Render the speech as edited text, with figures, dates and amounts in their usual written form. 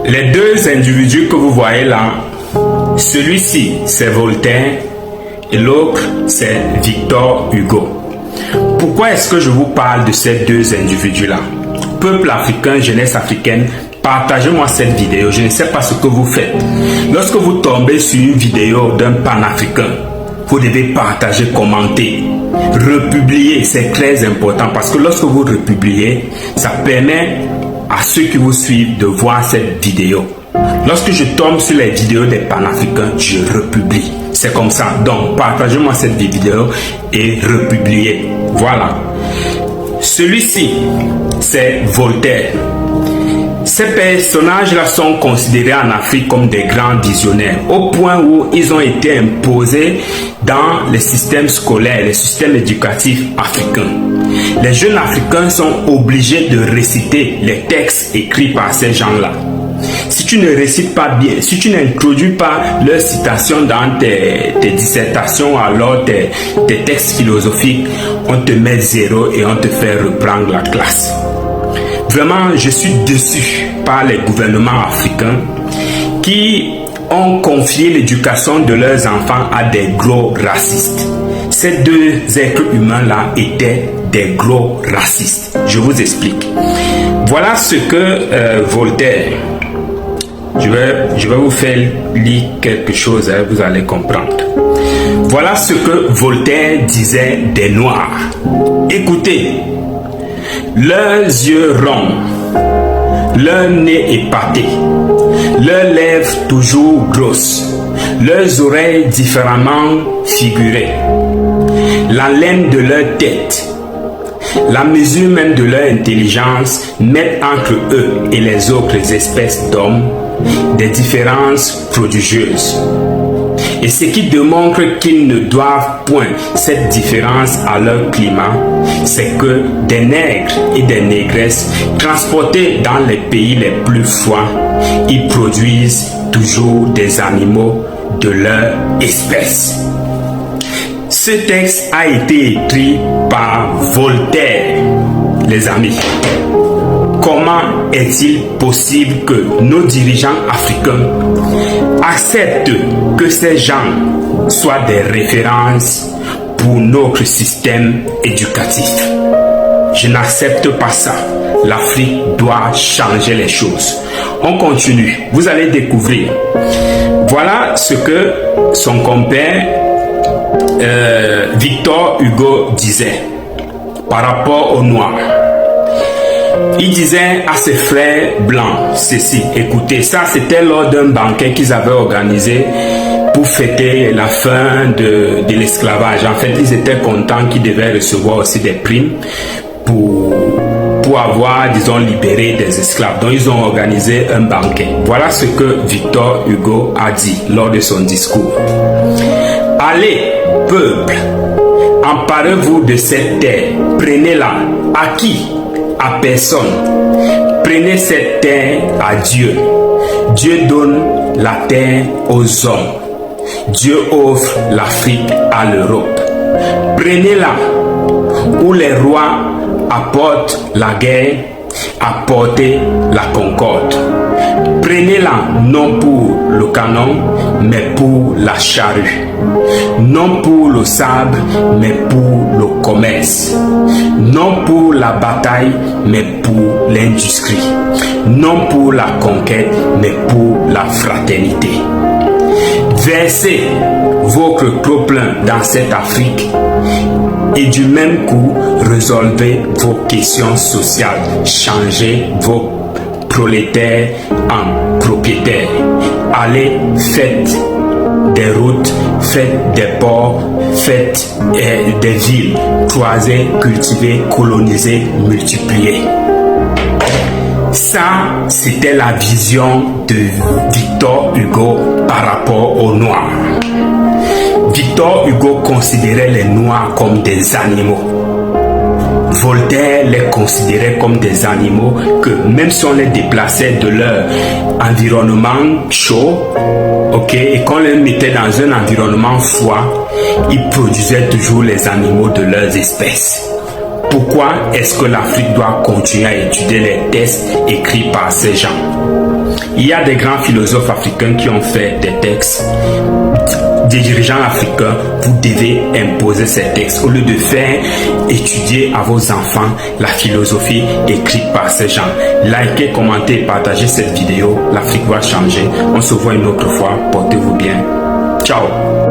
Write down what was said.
Les deux individus que vous voyez là, celui-ci c'est Voltaire et l'autre c'est Victor Hugo. Pourquoi est-ce que je vous parle de ces deux individus-là? Peuple africain, jeunesse africaine, partagez-moi cette vidéo. Je ne sais pas ce que vous faites. Lorsque vous tombez sur une vidéo d'un panafricain, vous devez partager, commenter, republier. C'est très important parce que lorsque vous republiez, ça permet à ceux qui vous suivent de voir cette vidéo. Lorsque je tombe sur les vidéos des panafricains, je republie. C'est comme ça. Donc, partagez-moi cette vidéo et republiez. Voilà. Celui-ci, c'est Voltaire. Ces personnages-là sont considérés en Afrique comme des grands visionnaires, au point où ils ont été imposés dans les systèmes scolaires, les systèmes éducatifs africains. Les jeunes Africains sont obligés de réciter les textes écrits par ces gens-là. Si tu ne récites pas bien, si tu n'introduis pas leurs citations dans tes dissertations, alors tes textes philosophiques, on te met 0 et on te fait reprendre la classe. Vraiment, je suis déçu par les gouvernements africains qui ont confié l'éducation de leurs enfants à des gros racistes. Ces deux êtres humains-là étaient des gros racistes. Je vous explique. Voilà ce que Voltaire... Je vais vous faire lire quelque chose, hein, vous allez comprendre. Voilà ce que Voltaire disait des Noirs. Écoutez, leurs yeux ronds, leur nez épaté, leurs lèvres toujours grosses, leurs oreilles différemment figurées, la laine de leur tête, la mesure même de leur intelligence mettent entre eux et les autres espèces d'hommes des différences prodigieuses. Et ce qui démontre qu'ils ne doivent point cette différence à leur climat, c'est que des nègres et des négresses transportés dans les pays les plus froids, ils produisent toujours des animaux de leur espèce. Ce texte a été écrit par Voltaire, les amis. Comment est-il possible que nos dirigeants africains acceptent que ces gens soient des références pour notre système éducatif? Je n'accepte pas ça. L'Afrique doit changer les choses. On continue. Vous allez découvrir. Voilà ce que son compère Victor Hugo disait par rapport aux Noirs. Il disait à ses frères blancs ceci. Écoutez, ça c'était lors d'un banquet qu'ils avaient organisé pour fêter la fin de l'esclavage. En fait, ils étaient contents qu'ils devaient recevoir aussi des primes pour avoir, disons, libéré des esclaves. Donc, ils ont organisé un banquet. Voilà ce que Victor Hugo a dit lors de son discours. Allez, peuple, emparez-vous de cette terre, prenez-la. À qui? À personne. Prenez cette terre à Dieu. Dieu donne la terre aux hommes. Dieu offre l'Afrique à l'Europe. Prenez-la, où les rois apportent la guerre, apportez la concorde. Prenez-la non pour le canon, mais pour la charrue. Non pour le sabre, mais pour le commerce. Non pour la bataille, mais pour l'industrie. Non pour la conquête, mais pour la fraternité. Versez votre trop-plein dans cette Afrique et du même coup, résolvez vos questions sociales. Changez vos prolétaires en propriétaires. Allez, faites des routes, faites des ports, faites des villes, croisez, cultivez, colonisez, multipliez. Ça, c'était la vision de Victor Hugo par rapport aux Noirs. Victor Hugo considérait les Noirs comme des animaux. Voltaire les considérait comme des animaux que même si on les déplaçait de leur environnement chaud, et qu'on les mettait dans un environnement froid, ils produisaient toujours les animaux de leurs espèces. Pourquoi est-ce que l'Afrique doit continuer à étudier les textes écrits par ces gens? Il y a des grands philosophes africains qui ont fait des textes. Des dirigeants africains, vous devez imposer ces textes au lieu de faire étudier à vos enfants la philosophie écrite par ces gens. Likez, commentez, partagez cette vidéo. L'Afrique va changer. On se voit une autre fois. Portez-vous bien. Ciao.